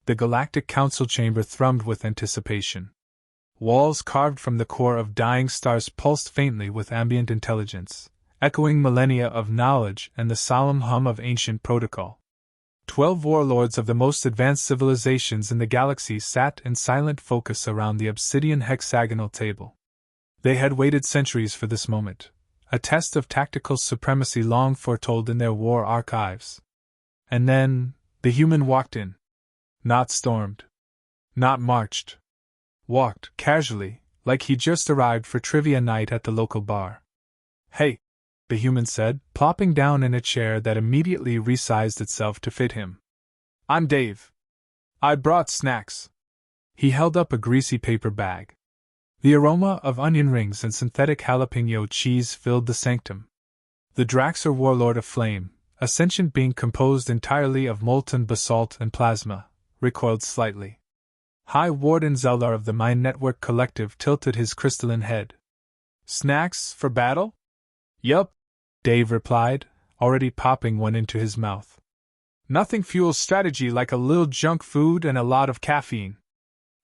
The Galactic Council chamber thrummed with anticipation. Walls carved from the core of dying stars pulsed faintly with ambient intelligence, echoing millennia of knowledge and the solemn hum of ancient protocol. 12 warlords of the most advanced civilizations in the galaxy sat in silent focus around the obsidian hexagonal table. They had waited centuries for this moment, a test of tactical supremacy long foretold in their war archives. And then, the human walked in. Not stormed. Not marched. Walked, casually, like he just arrived for trivia night at the local bar. "Hey," the human said, plopping down in a chair that immediately resized itself to fit him. "I'm Dave. I brought snacks." He held up a greasy paper bag. The aroma of onion rings and synthetic jalapeno cheese filled the sanctum. The Draxer warlord of flame, a sentient being composed entirely of molten basalt and plasma, recoiled slightly. High Warden Zeldar of the Mind Network Collective tilted his crystalline head. "Snacks for battle?" "Yup," Dave replied, already popping one into his mouth. "Nothing fuels strategy like a little junk food and a lot of caffeine.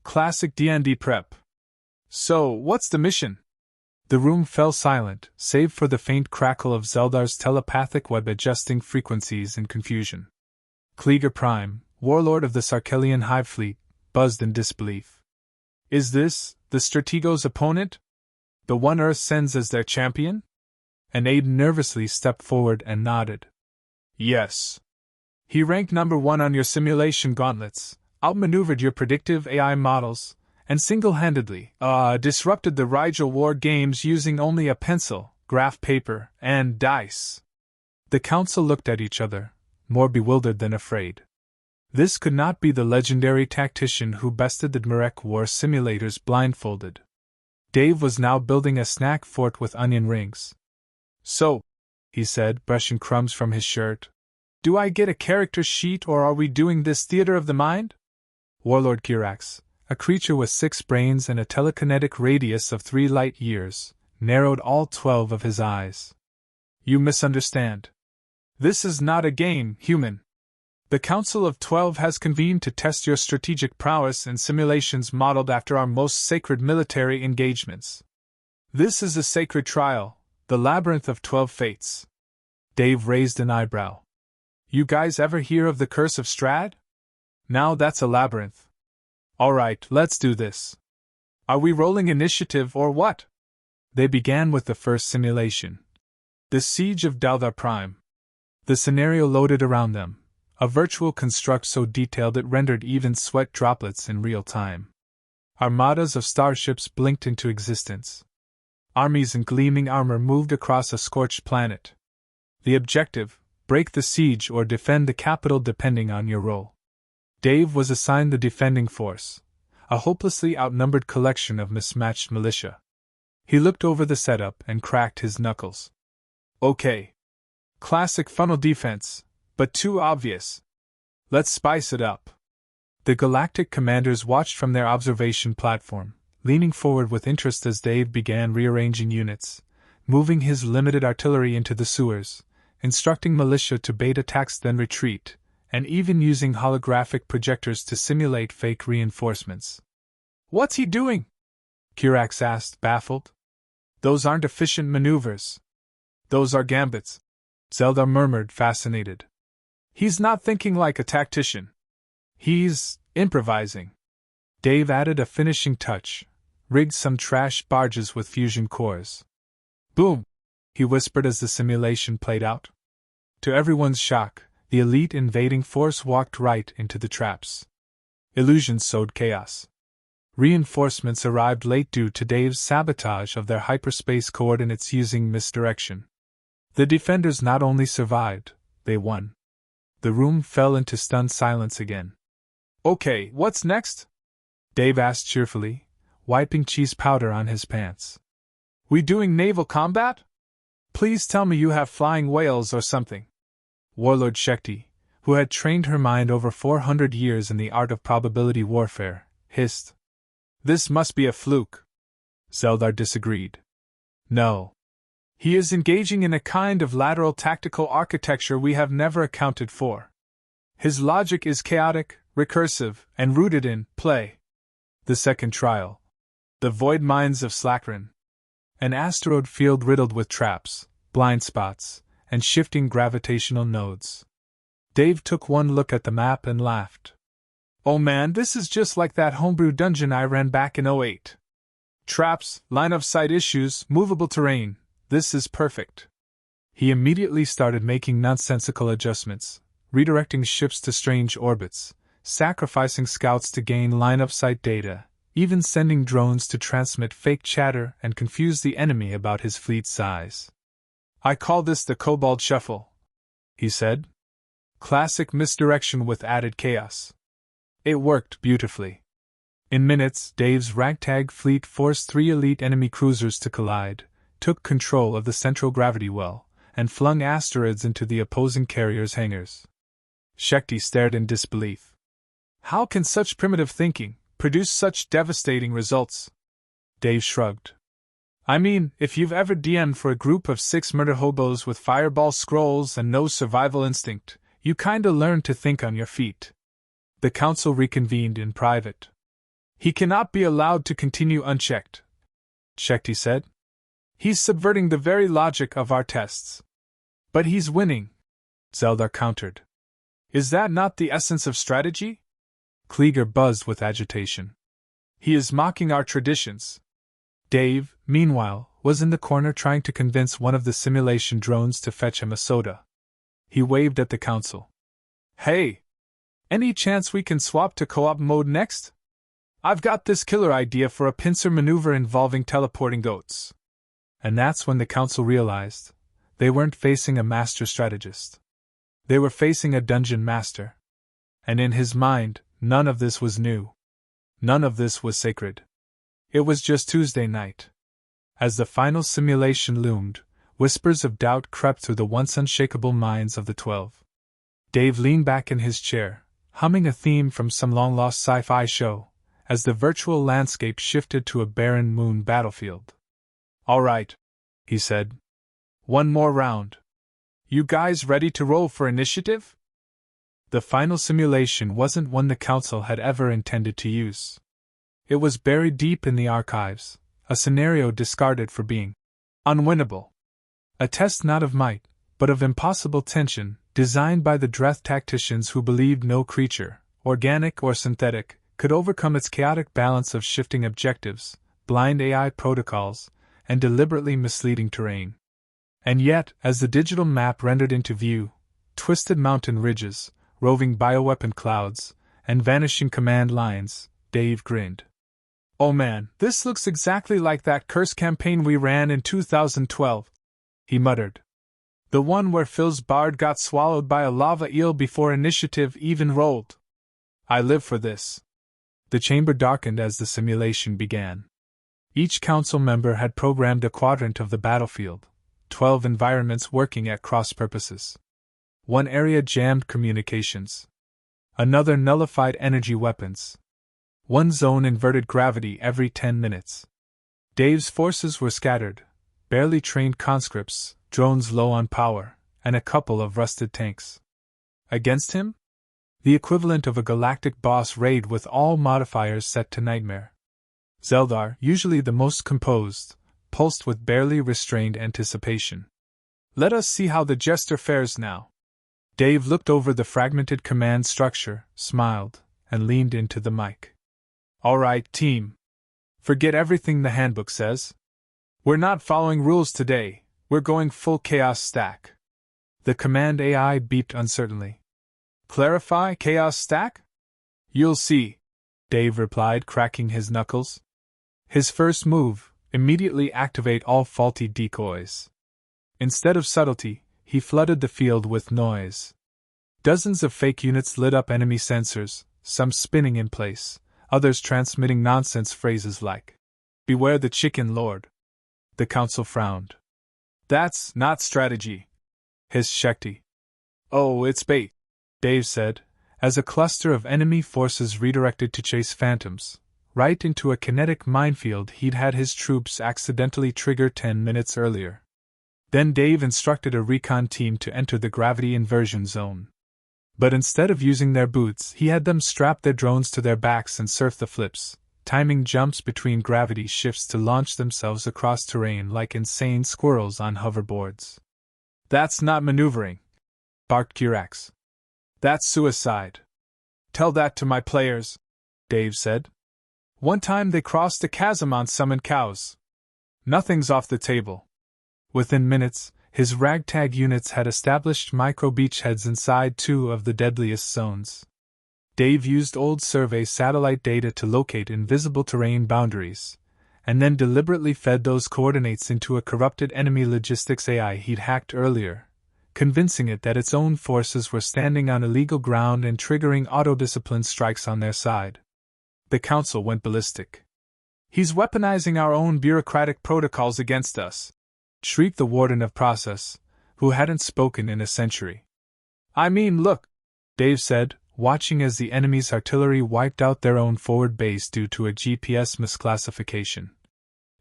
Classic D&D prep. So, what's the mission?" The room fell silent, save for the faint crackle of Zeldar's telepathic web adjusting frequencies in confusion. Kliegr Prime, warlord of the Sarkellian Hive Fleet, buzzed in disbelief. "Is this the Stratego's opponent? The one Earth sends as their champion?" And Aiden nervously stepped forward and nodded. "Yes. He ranked number 1 on your simulation gauntlets, outmaneuvered your predictive AI models, and single-handedly disrupted the Rigel War games using only a pencil, graph paper, and dice." The council looked at each other, more bewildered than afraid. This could not be the legendary tactician who bested the Dmerek War simulators blindfolded. Dave was now building a snack fort with onion rings. "So," he said, brushing crumbs from his shirt, "do I get a character sheet or are we doing this theater of the mind?" Warlord Kirax, a creature with 6 brains and a telekinetic radius of 3 light years, narrowed all 12 of his eyes. "You misunderstand. This is not a game, human. The Council of 12 has convened to test your strategic prowess in simulations modeled after our most sacred military engagements. This is a sacred trial, the Labyrinth of 12 Fates." Dave raised an eyebrow. "You guys ever hear of the Curse of Strahd? Now that's a labyrinth. Alright, let's do this. Are we rolling initiative or what?" They began with the first simulation. The Siege of Dalthar Prime. The scenario loaded around them. A virtual construct so detailed it rendered even sweat droplets in real time. Armadas of starships blinked into existence. Armies in gleaming armor moved across a scorched planet. The objective: break the siege or defend the capital depending on your role. Dave was assigned the defending force, a hopelessly outnumbered collection of mismatched militia. He looked over the setup and cracked his knuckles. "Okay. Classic funnel defense, but too obvious. Let's spice it up." The Galactic commanders watched from their observation platform, leaning forward with interest as Dave began rearranging units, moving his limited artillery into the sewers, instructing militia to bait attacks then retreat, and even using holographic projectors to simulate fake reinforcements. "What's he doing?" Kirax asked, baffled. "Those aren't efficient maneuvers. Those are gambits," Zeldar murmured, fascinated. "He's not thinking like a tactician. He's improvising." Dave added a finishing touch, rigged some trash barges with fusion cores. "Boom," he whispered as the simulation played out. To everyone's shock, the elite invading force walked right into the traps. Illusions sowed chaos. Reinforcements arrived late due to Dave's sabotage of their hyperspace coordinates using misdirection. The defenders not only survived, they won. The room fell into stunned silence again. "Okay, what's next?" Dave asked cheerfully, wiping cheese powder on his pants. "We doing naval combat? Please tell me you have flying whales or something." Warlord Shekti, who had trained her mind over 400 years in the art of probability warfare, hissed. "This must be a fluke." Zeldar disagreed. "No. He is engaging in a kind of lateral tactical architecture we have never accounted for. His logic is chaotic, recursive, and rooted in play. The second trial. The void mines of Slakran. An asteroid field riddled with traps, blind spots, and shifting gravitational nodes. Dave took one look at the map and laughed. Oh man, this is just like that homebrew dungeon I ran back in '08. Traps, line-of-sight issues, movable terrain. This is perfect. He immediately started making nonsensical adjustments, redirecting ships to strange orbits, sacrificing scouts to gain line-of-sight data, even sending drones to transmit fake chatter and confuse the enemy about his fleet size. I call this the Kobold Shuffle, he said. Classic misdirection with added chaos. It worked beautifully. In minutes, Dave's ragtag fleet forced 3 elite enemy cruisers to collide, took control of the central gravity well, and flung asteroids into the opposing carrier's hangars. Shekti stared in disbelief. How can such primitive thinking produce such devastating results? Dave shrugged. I mean, if you've ever DM'd for a group of 6 murder hobos with fireball scrolls and no survival instinct, you kinda learn to think on your feet. The council reconvened in private. He cannot be allowed to continue unchecked, Shekti said. He's subverting the very logic of our tests. But he's winning, Zeldar countered. Is that not the essence of strategy? Klieger buzzed with agitation. He is mocking our traditions. Dave, meanwhile, was in the corner trying to convince one of the simulation drones to fetch him a soda. He waved at the council. Hey! Any chance we can swap to co-op mode next? I've got this killer idea for a pincer maneuver involving teleporting goats. And that's when the council realized they weren't facing a master strategist. They were facing a dungeon master. And in his mind, none of this was new. None of this was sacred. It was just Tuesday night. As the final simulation loomed, whispers of doubt crept through the once unshakable minds of the 12. Dave leaned back in his chair, humming a theme from some long-lost sci-fi show, as the virtual landscape shifted to a barren moon battlefield. All right, he said. One more round. You guys ready to roll for initiative? The final simulation wasn't one the council had ever intended to use. It was buried deep in the archives, a scenario discarded for being unwinnable. A test not of might, but of impossible tension, designed by the Dreth tacticians who believed no creature, organic or synthetic, could overcome its chaotic balance of shifting objectives, blind AI protocols, and deliberately misleading terrain. And yet, as the digital map rendered into view, twisted mountain ridges, roving bioweapon clouds, and vanishing command lines, Dave grinned. Oh man, this looks exactly like that curse campaign we ran in 2012, he muttered. The one where Phil's bard got swallowed by a lava eel before initiative even rolled. I live for this. The chamber darkened as the simulation began. Each council member had programmed a quadrant of the battlefield, 12 environments working at cross purposes. One area jammed communications. Another nullified energy weapons. One zone inverted gravity every 10 minutes. Dave's forces were scattered, barely trained conscripts, drones low on power, and a couple of rusted tanks. Against him? The equivalent of a galactic boss raid with all modifiers set to nightmare. Zeldar, usually the most composed, pulsed with barely restrained anticipation. Let us see how the jester fares now. Dave looked over the fragmented command structure, smiled, and leaned into the mic. All right, team. Forget everything the handbook says. We're not following rules today, we're going full chaos stack. The command AI beeped uncertainly. Clarify chaos stack? You'll see, Dave replied, cracking his knuckles. His first move, immediately activate all faulty decoys. Instead of subtlety, he flooded the field with noise. Dozens of fake units lit up enemy sensors, some spinning in place, others transmitting nonsense phrases like, "Beware the chicken lord." The council frowned. That's not strategy, hissed Shekti. Oh, it's bait, Dave said, as a cluster of enemy forces redirected to chase phantoms, right into a kinetic minefield he'd had his troops accidentally trigger 10 minutes earlier. Then Dave instructed a recon team to enter the gravity inversion zone. But instead of using their boots, he had them strap their drones to their backs and surf the flips, timing jumps between gravity shifts to launch themselves across terrain like insane squirrels on hoverboards. "That's not maneuvering," barked Kirax. "That's suicide. Tell that to my players," Dave said. "One time they crossed a chasm on summoned cows. Nothing's off the table." Within minutes, his ragtag units had established micro beachheads inside 2 of the deadliest zones. Dave used old survey satellite data to locate invisible terrain boundaries, and then deliberately fed those coordinates into a corrupted enemy logistics AI he'd hacked earlier, convincing it that its own forces were standing on illegal ground and triggering auto-discipline strikes on their side. The council went ballistic. "He's weaponizing our own bureaucratic protocols against us," shrieked the warden of process, who hadn't spoken in a century. "I mean, look," Dave said, watching as the enemy's artillery wiped out their own forward base due to a GPS misclassification.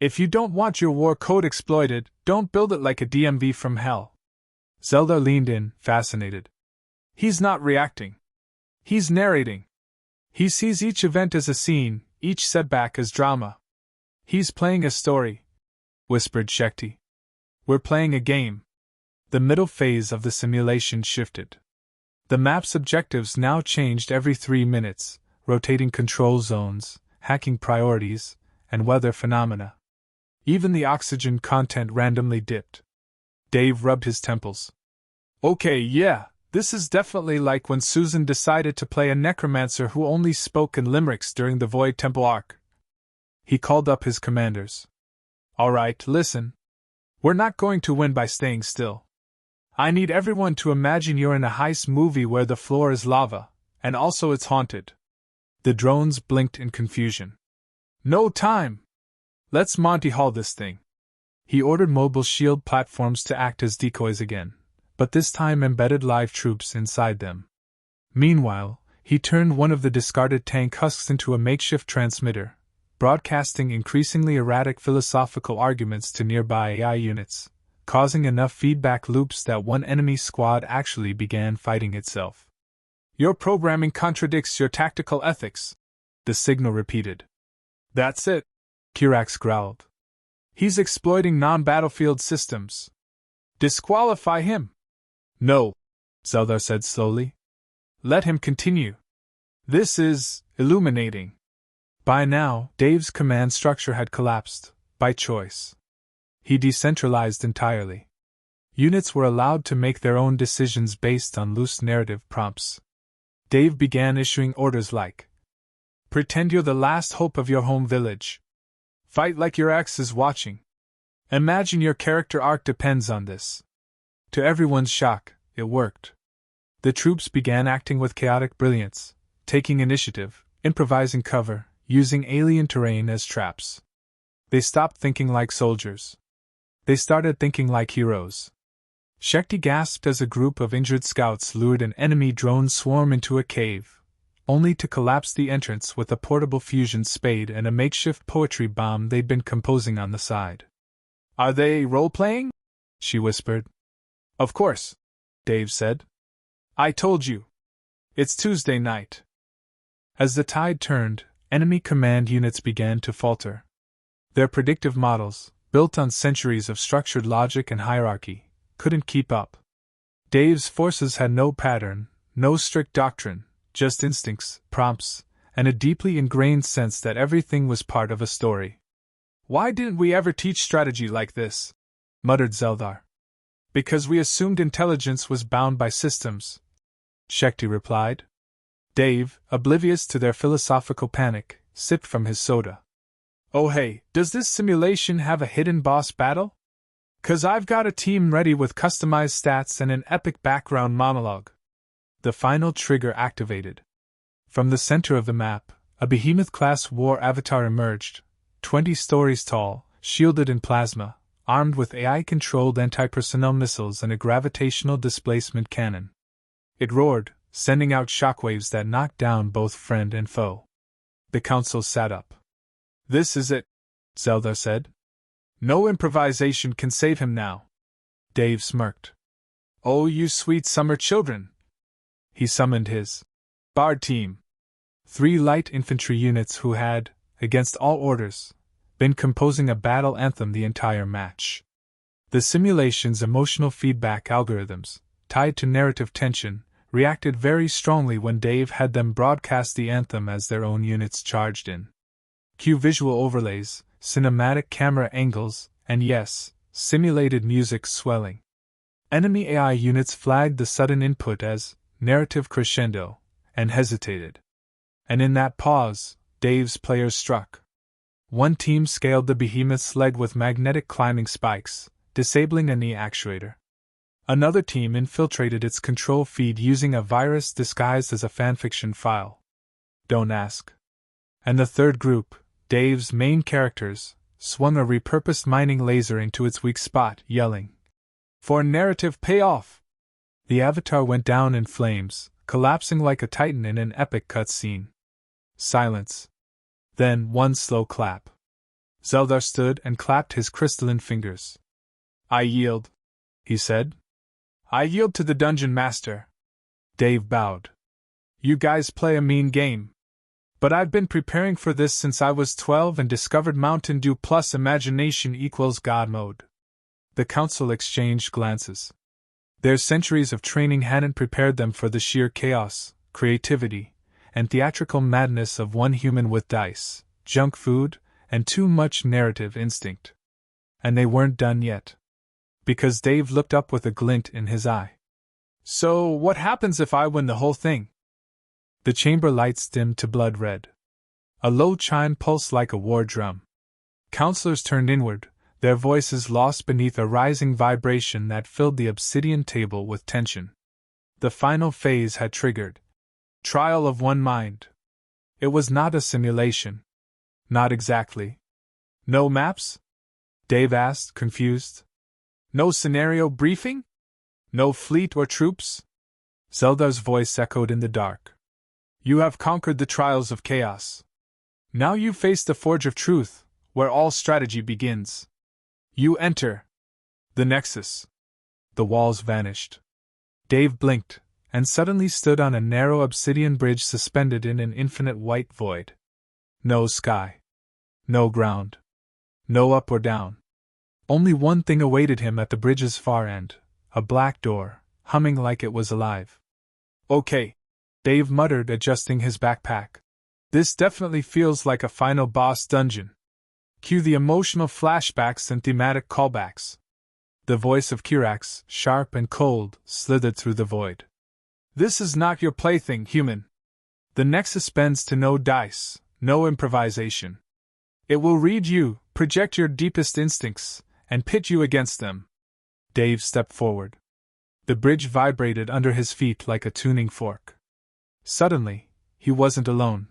"If you don't want your war code exploited, don't build it like a DMV from hell." Zeldar leaned in, fascinated. "He's not reacting. He's narrating. He sees each event as a scene, each setback as drama. He's playing a story," whispered Shakti. "We're playing a game." The middle phase of the simulation shifted. The map's objectives now changed every 3 minutes, rotating control zones, hacking priorities, and weather phenomena. Even the oxygen content randomly dipped. Dave rubbed his temples. "Okay, yeah, this is definitely like when Susan decided to play a necromancer who only spoke in limericks during the Void Temple arc." He called up his commanders. "All right, listen. We're not going to win by staying still. I need everyone to imagine you're in a heist movie where the floor is lava, and also it's haunted." The drones blinked in confusion. "No time! Let's Monty Hall this thing." He ordered mobile shield platforms to act as decoys again, but this time embedded live troops inside them. Meanwhile, he turned one of the discarded tank husks into a makeshift transmitter, broadcasting increasingly erratic philosophical arguments to nearby AI units, causing enough feedback loops that one enemy squad actually began fighting itself. "Your programming contradicts your tactical ethics," the signal repeated. "That's it," Kirax growled. "He's exploiting non-battlefield systems. Disqualify him." "No," Zeldar said slowly. "Let him continue. This is illuminating." By now, Dave's command structure had collapsed, by choice. He decentralized entirely. Units were allowed to make their own decisions based on loose narrative prompts. Dave began issuing orders like, "Pretend you're the last hope of your home village. Fight like your ex is watching. Imagine your character arc depends on this." To everyone's shock, it worked. The troops began acting with chaotic brilliance, taking initiative, improvising cover, using alien terrain as traps. They stopped thinking like soldiers. They started thinking like heroes. Shakti gasped as a group of injured scouts lured an enemy drone swarm into a cave, only to collapse the entrance with a portable fusion spade and a makeshift poetry bomb they'd been composing on the side. "Are they role-playing?" she whispered. "Of course," Dave said. "I told you. It's Tuesday night." As the tide turned, enemy command units began to falter. Their predictive models, built on centuries of structured logic and hierarchy, couldn't keep up. Dave's forces had no pattern, no strict doctrine, just instincts, prompts, and a deeply ingrained sense that everything was part of a story. "Why didn't we ever teach strategy like this?" muttered Zeldar. "Because we assumed intelligence was bound by systems," Shakti replied. Dave, oblivious to their philosophical panic, sipped from his soda. "Oh hey, does this simulation have a hidden boss battle? 'Cause I've got a team ready with customized stats and an epic background monologue." The final trigger activated. From the center of the map, a behemoth-class war avatar emerged, 20 stories tall, shielded in plasma, armed with AI-controlled anti-personnel missiles and a gravitational displacement cannon. It roared, sending out shockwaves that knocked down both friend and foe. The council sat up. "This is it," Zeldar said. "No improvisation can save him now." Dave smirked. "Oh, you sweet summer children!" He summoned his Bard team. 3 light infantry units who had, against all orders, been composing a battle anthem the entire match. The simulation's emotional feedback algorithms, tied to narrative tension, reacted very strongly when Dave had them broadcast the anthem as their own units charged in. Cue visual overlays, cinematic camera angles, and yes, simulated music swelling. Enemy AI units flagged the sudden input as narrative crescendo, and hesitated. And in that pause, Dave's players struck. One team scaled the behemoth's leg with magnetic climbing spikes, disabling a knee actuator. Another team infiltrated its control feed using a virus disguised as a fanfiction file. Don't ask. And the third group, Dave's main characters, swung a repurposed mining laser into its weak spot, yelling, "For narrative payoff!" The avatar went down in flames, collapsing like a titan in an epic cutscene. Silence. Then one slow clap. Zeldar stood and clapped his crystalline fingers. "I yield," he said. "I yield to the Dungeon Master." Dave bowed. "You guys play a mean game. But I've been preparing for this since I was 12 and discovered Mountain Dew plus imagination equals God mode." The council exchanged glances. Their centuries of training hadn't prepared them for the sheer chaos, creativity, and theatrical madness of one human with dice, junk food, and too much narrative instinct. And they weren't done yet. Because Dave looked up with a glint in his eye. "So, what happens if I win the whole thing?" The chamber lights dimmed to blood red. A low chime pulsed like a war drum. Counselors turned inward, their voices lost beneath a rising vibration that filled the obsidian table with tension. The final phase had triggered. Trial of one mind. It was not a simulation. Not exactly. "No maps?" Dave asked, confused. "No scenario briefing? No fleet or troops?" Zeldar's voice echoed in the dark. "You have conquered the trials of chaos. Now you face the Forge of Truth, where all strategy begins. You enter the Nexus." The walls vanished. Dave blinked, and suddenly stood on a narrow obsidian bridge suspended in an infinite white void. No sky. No ground. No up or down. Only one thing awaited him at the bridge's far end, a black door, humming like it was alive. "Okay," Dave muttered, adjusting his backpack. "This definitely feels like a final boss dungeon." Cue the emotional flashbacks and thematic callbacks. The voice of Kirax, sharp and cold, slithered through the void. "This is not your plaything, human. The Nexus bends to no dice, no improvisation. It will read you, project your deepest instincts, and pit you against them." Dave stepped forward. The bridge vibrated under his feet like a tuning fork. Suddenly, he wasn't alone.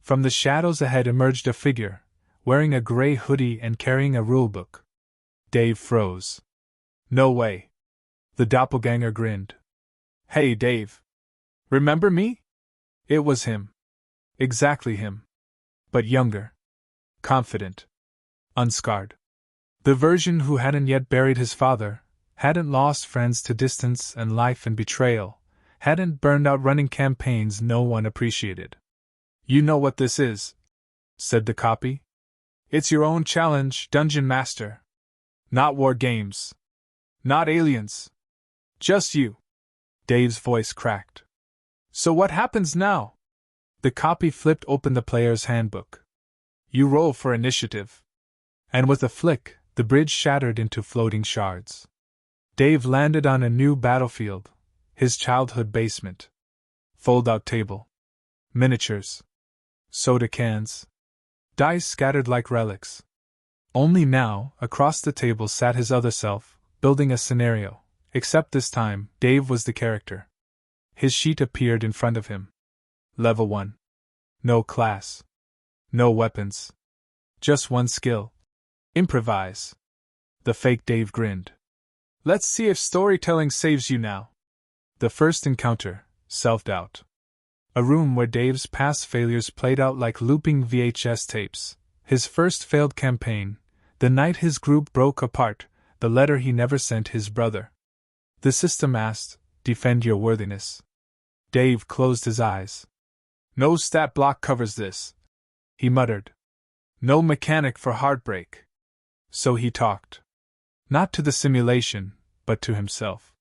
From the shadows ahead emerged a figure, wearing a gray hoodie and carrying a rulebook. Dave froze. "No way." The doppelganger grinned. "Hey, Dave. Remember me?" It was him. Exactly him. But younger. Confident. Unscarred. The version who hadn't yet buried his father, hadn't lost friends to distance and life and betrayal, hadn't burned out running campaigns no one appreciated. "You know what this is," said the copy. "It's your own challenge, Dungeon Master. Not war games. Not aliens. Just you." Dave's voice cracked. "So what happens now?" The copy flipped open the player's handbook. "You roll for initiative." And with a flick, the bridge shattered into floating shards. Dave landed on a new battlefield, his childhood basement. Fold-out table. Miniatures. Soda cans. Dice scattered like relics. Only now, across the table sat his other self, building a scenario, except this time, Dave was the character. His sheet appeared in front of him. Level 1. No class. No weapons. Just one skill. Improvise. The fake Dave grinned. "Let's see if storytelling saves you now." The first encounter, self-doubt. A room where Dave's past failures played out like looping VHS tapes. His first failed campaign, the night his group broke apart, the letter he never sent his brother. The system asked, "Defend your worthiness." Dave closed his eyes. No stat block covers this, he muttered. No mechanic for heartbreak. So he talked. Not to the simulation, but to himself.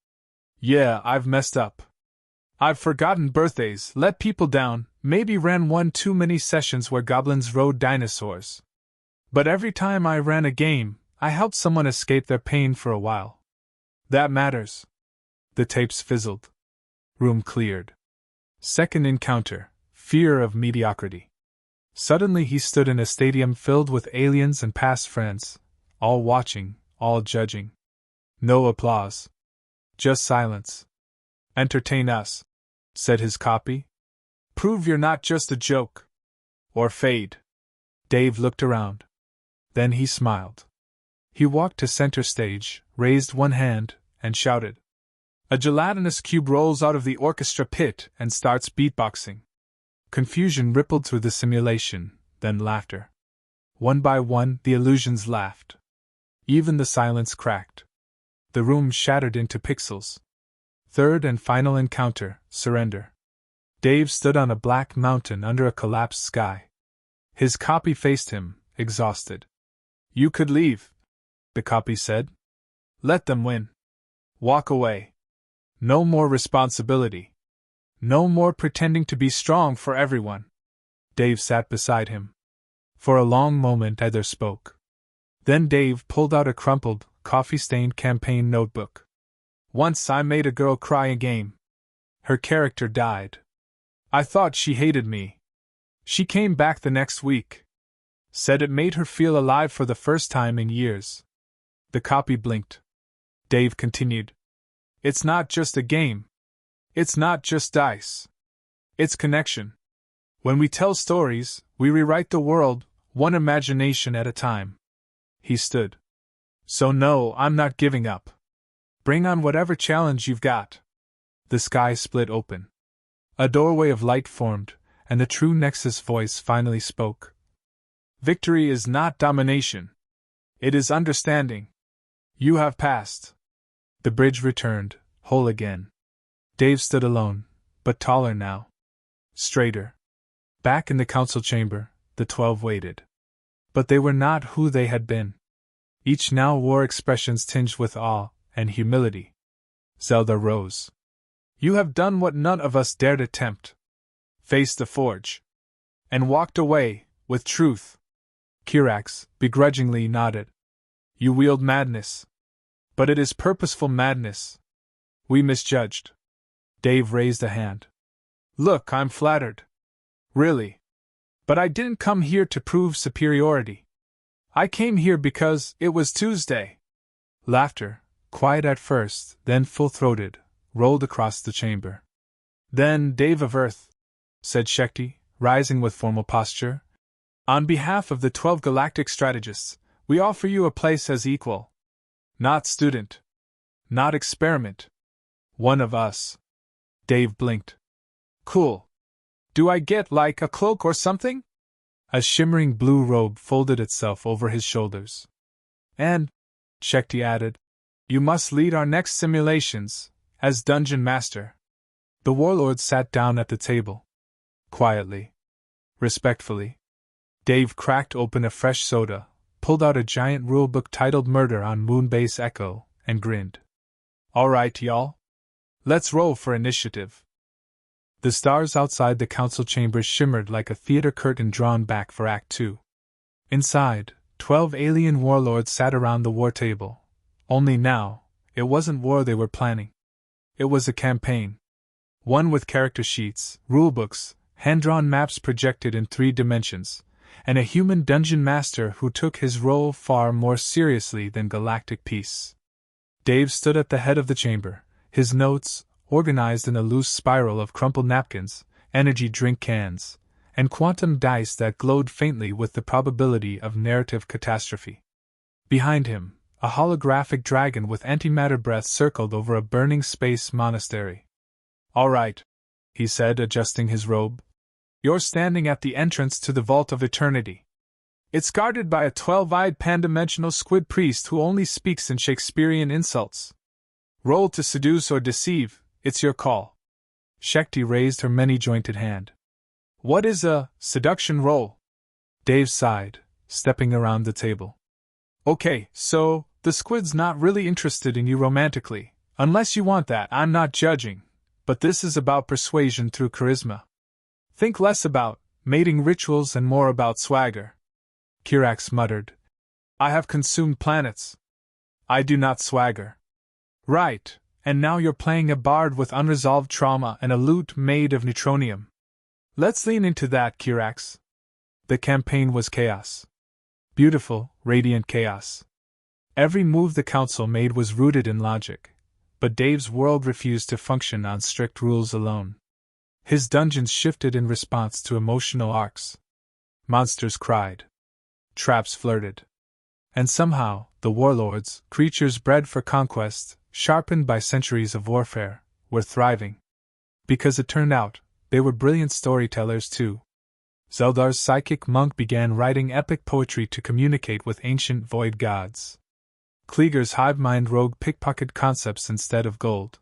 Yeah, I've messed up. I've forgotten birthdays, let people down, maybe ran one too many sessions where goblins rode dinosaurs. But every time I ran a game, I helped someone escape their pain for a while. That matters. The tapes fizzled. Room cleared. Second encounter, fear of mediocrity. Suddenly he stood in a stadium filled with aliens and past friends, all watching, all judging. No applause. Just silence. Entertain us, said his copy. Prove you're not just a joke. Or fade. Dave looked around. Then he smiled. He walked to center stage, raised one hand, and shouted. A gelatinous cube rolls out of the orchestra pit and starts beatboxing. Confusion rippled through the simulation, then laughter. One by one, the illusions laughed. Even the silence cracked. The room shattered into pixels. Third and final encounter, surrender. Dave stood on a black mountain under a collapsed sky. His copy faced him, exhausted. You could leave, the copy said. Let them win. Walk away. No more responsibility. No more pretending to be strong for everyone. Dave sat beside him. For a long moment either spoke. Then Dave pulled out a crumpled, coffee-stained campaign notebook. Once I made a girl cry a game. Her character died. I thought she hated me. She came back the next week. Said it made her feel alive for the first time in years. The copy blinked. Dave continued. It's not just a game. It's not just dice. It's connection. When we tell stories, we rewrite the world, one imagination at a time. He stood. So no, I'm not giving up. Bring on whatever challenge you've got. The sky split open. A doorway of light formed, and the true Nexus voice finally spoke. Victory is not domination. It is understanding. You have passed. The bridge returned, whole again. Dave stood alone, but taller now. Straighter. Back in the council chamber, the 12 waited. But they were not who they had been. Each now wore expressions tinged with awe and humility. Zelda rose. You have done what none of us dared attempt. Faced the forge. And walked away, with truth. Kirax begrudgingly nodded. You wield madness. But it is purposeful madness. We misjudged. Dave raised a hand. Look, I'm flattered. Really. But I didn't come here to prove superiority. I came here because it was Tuesday. Laughter, quiet at first, then full-throated, rolled across the chamber. Then, Dave of Earth, said Shekti, rising with formal posture, on behalf of the 12 Galactic strategists, we offer you a place as equal. Not student. Not experiment. One of us. Dave blinked. Cool. Do I get, like, a cloak or something? A shimmering blue robe folded itself over his shoulders. And, Shekti added, you must lead our next simulations, as Dungeon Master. The warlord sat down at the table. Quietly. Respectfully. Dave cracked open a fresh soda, pulled out a giant rulebook titled Murder on Moonbase Echo, and grinned. All right, y'all. Let's roll for initiative. The stars outside the council chambers shimmered like a theater curtain drawn back for Act 2. Inside, 12 alien warlords sat around the war table. Only now, it wasn't war they were planning. It was a campaign. One with character sheets, rulebooks, hand-drawn maps projected in 3 dimensions, and a human dungeon master who took his role far more seriously than galactic peace. Dave stood at the head of the chamber, his notes, organized in a loose spiral of crumpled napkins, energy drink cans, and quantum dice that glowed faintly with the probability of narrative catastrophe. Behind him, a holographic dragon with antimatter breath circled over a burning space monastery. All right, he said, adjusting his robe. You're standing at the entrance to the Vault of Eternity. It's guarded by a 12-eyed pan-dimensional squid priest who only speaks in Shakespearean insults. Roll to seduce or deceive, it's your call. Shakti raised her many-jointed hand. What is a seduction roll? Dave sighed, stepping around the table. Okay, so, the squid's not really interested in you romantically. Unless you want that, I'm not judging. But this is about persuasion through charisma. Think less about mating rituals and more about swagger. Kirax muttered. I have consumed planets. I do not swagger. Right, and now you're playing a bard with unresolved trauma and a lute made of neutronium. Let's lean into that, Kirax. The campaign was chaos. Beautiful, radiant chaos. Every move the council made was rooted in logic, but Dave's world refused to function on strict rules alone. His dungeons shifted in response to emotional arcs. Monsters cried. Traps flirted. And somehow, the warlords, creatures bred for conquest, sharpened by centuries of warfare, were thriving. Because it turned out, they were brilliant storytellers too. Zeldar's psychic monk began writing epic poetry to communicate with ancient void gods. Kleager's hive-mind rogue pickpocket concepts instead of gold.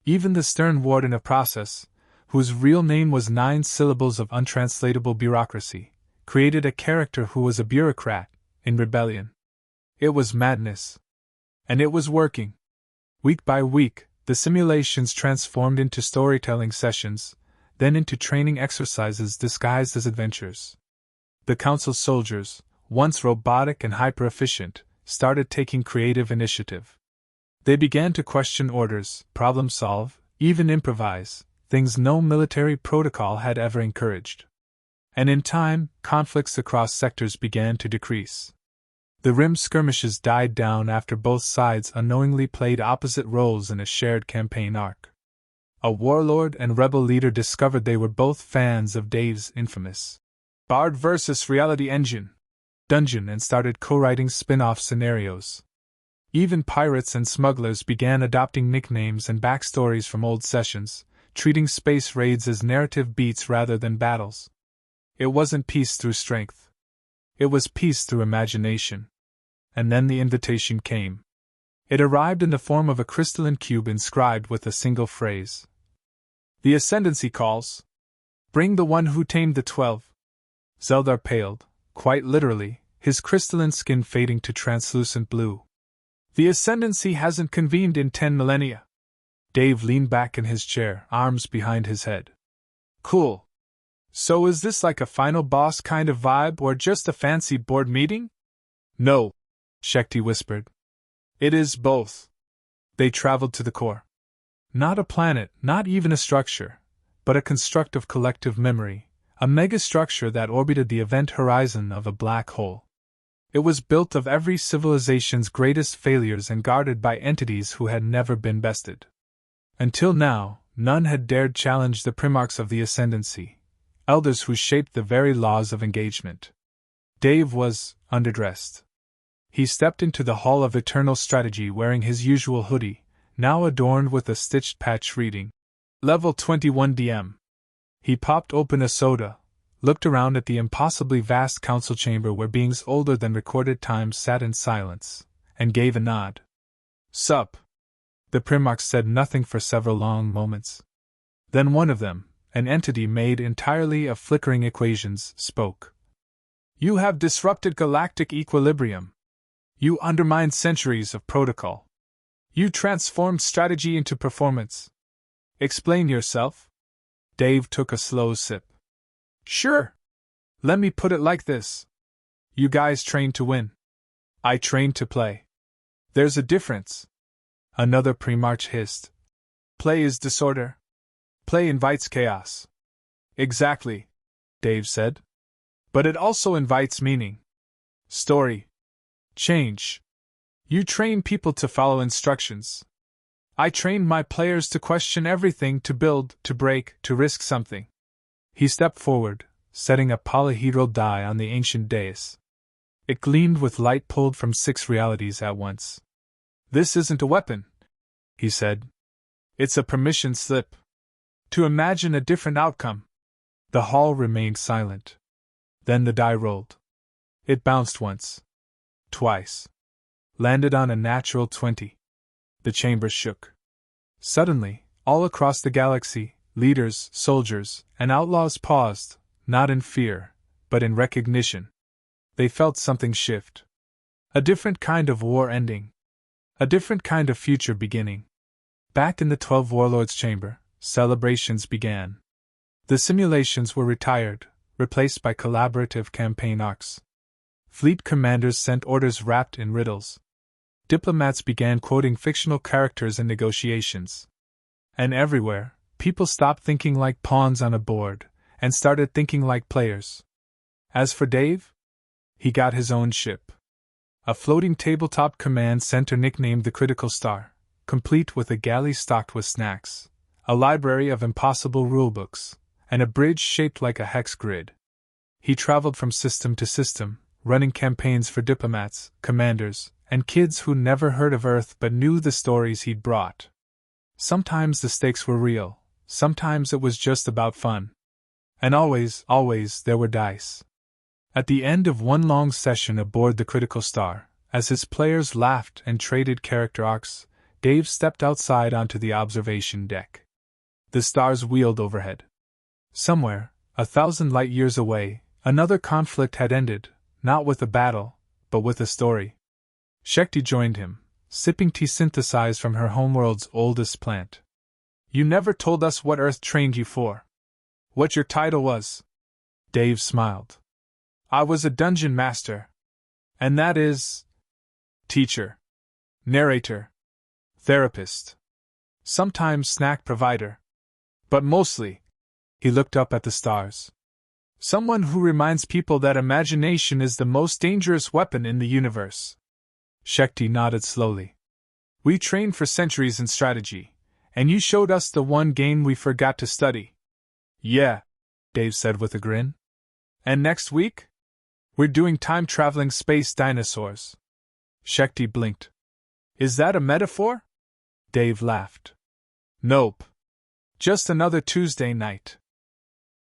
Even the stern warden of process, whose real name was 9 syllables of untranslatable bureaucracy, created a character who was a bureaucrat, in rebellion. It was madness. And it was working. Week by week, the simulations transformed into storytelling sessions, then into training exercises disguised as adventures. The council soldiers, once robotic and hyper-efficient, started taking creative initiative. They began to question orders, problem-solve, even improvise, things no military protocol had ever encouraged. And in time, conflicts across sectors began to decrease. The rim skirmishes died down after both sides unknowingly played opposite roles in a shared campaign arc. A warlord and rebel leader discovered they were both fans of Dave's infamous Bard vs. Reality Engine dungeon and started co-writing spin-off scenarios. Even pirates and smugglers began adopting nicknames and backstories from old sessions, treating space raids as narrative beats rather than battles. It wasn't peace through strength. It was peace through imagination. And then the invitation came. It arrived in the form of a crystalline cube inscribed with a single phrase. The Ascendancy calls. Bring the one who tamed the 12. Zeldar paled, quite literally, his crystalline skin fading to translucent blue. The Ascendancy hasn't convened in 10 millennia. Dave leaned back in his chair, arms behind his head. Cool. So is this like a final boss kind of vibe or just a fancy board meeting? No, Shakti whispered. It is both. They traveled to the core. Not a planet, not even a structure, but a construct of collective memory, a megastructure that orbited the event horizon of a black hole. It was built of every civilization's greatest failures and guarded by entities who had never been bested. Until now, none had dared challenge the primarchs of the Ascendancy, elders who shaped the very laws of engagement. Dave was underdressed. He stepped into the Hall of Eternal Strategy wearing his usual hoodie, now adorned with a stitched patch reading, Level 21 DM. He popped open a soda, looked around at the impossibly vast council chamber where beings older than recorded time sat in silence, and gave a nod. Sup? The Primarch said nothing for several long moments. Then one of them, an entity made entirely of flickering equations, spoke. You have disrupted galactic equilibrium. You undermined centuries of protocol. You transformed strategy into performance. Explain yourself? Dave took a slow sip. Sure. Let me put it like this. You guys trained to win. I trained to play. There's a difference. Another Primarch hissed. Play is disorder. Play invites chaos. Exactly, Dave said. But it also invites meaning. Story. Change. You train people to follow instructions. I trained my players to question everything, to build, to break, to risk something. He stepped forward, setting a polyhedral die on the ancient dais. It gleamed with light pulled from 6 realities at once. This isn't a weapon, he said. It's a permission slip. To imagine a different outcome. The hall remained silent. Then the die rolled. It bounced once. Twice. Landed on a natural 20. The chamber shook. Suddenly, all across the galaxy, Leaders, soldiers, and outlaws paused, not in fear, but in recognition. They felt something shift. A different kind of war ending. A different kind of future beginning. Back in the 12 Warlords' chamber, celebrations began. The simulations were retired, replaced by collaborative campaign arcs. Fleet commanders sent orders wrapped in riddles. Diplomats began quoting fictional characters in negotiations. And everywhere, people stopped thinking like pawns on a board and started thinking like players. As for Dave, he got his own ship. A floating tabletop command center nicknamed the Critical Star, complete with a galley stocked with snacks, a library of impossible rulebooks, and a bridge shaped like a hex grid. He traveled from system to system, running campaigns for diplomats, commanders, and kids who never heard of Earth but knew the stories he'd brought. Sometimes the stakes were real, sometimes it was just about fun. And always, there were dice. At the end of one long session aboard the Critical Star, as his players laughed and traded character arcs, Dave stepped outside onto the observation deck. The stars wheeled overhead. Somewhere, 1,000 light-years away, another conflict had ended, not with a battle, but with a story. Shekti joined him, sipping tea synthesized from her homeworld's oldest plant. "You never told us what Earth trained you for. What your title was." Dave smiled. "I was a dungeon master. And that is... teacher. Narrator. Therapist. Sometimes snack provider. But mostly," he looked up at the stars, "someone who reminds people that imagination is the most dangerous weapon in the universe." Shekti nodded slowly. "We trained for centuries in strategy, and you showed us the one game we forgot to study." "Yeah," Dave said with a grin. "And next week? We're doing time-traveling space dinosaurs." Shekti blinked. "Is that a metaphor?" Dave laughed. "Nope. Just another Tuesday night."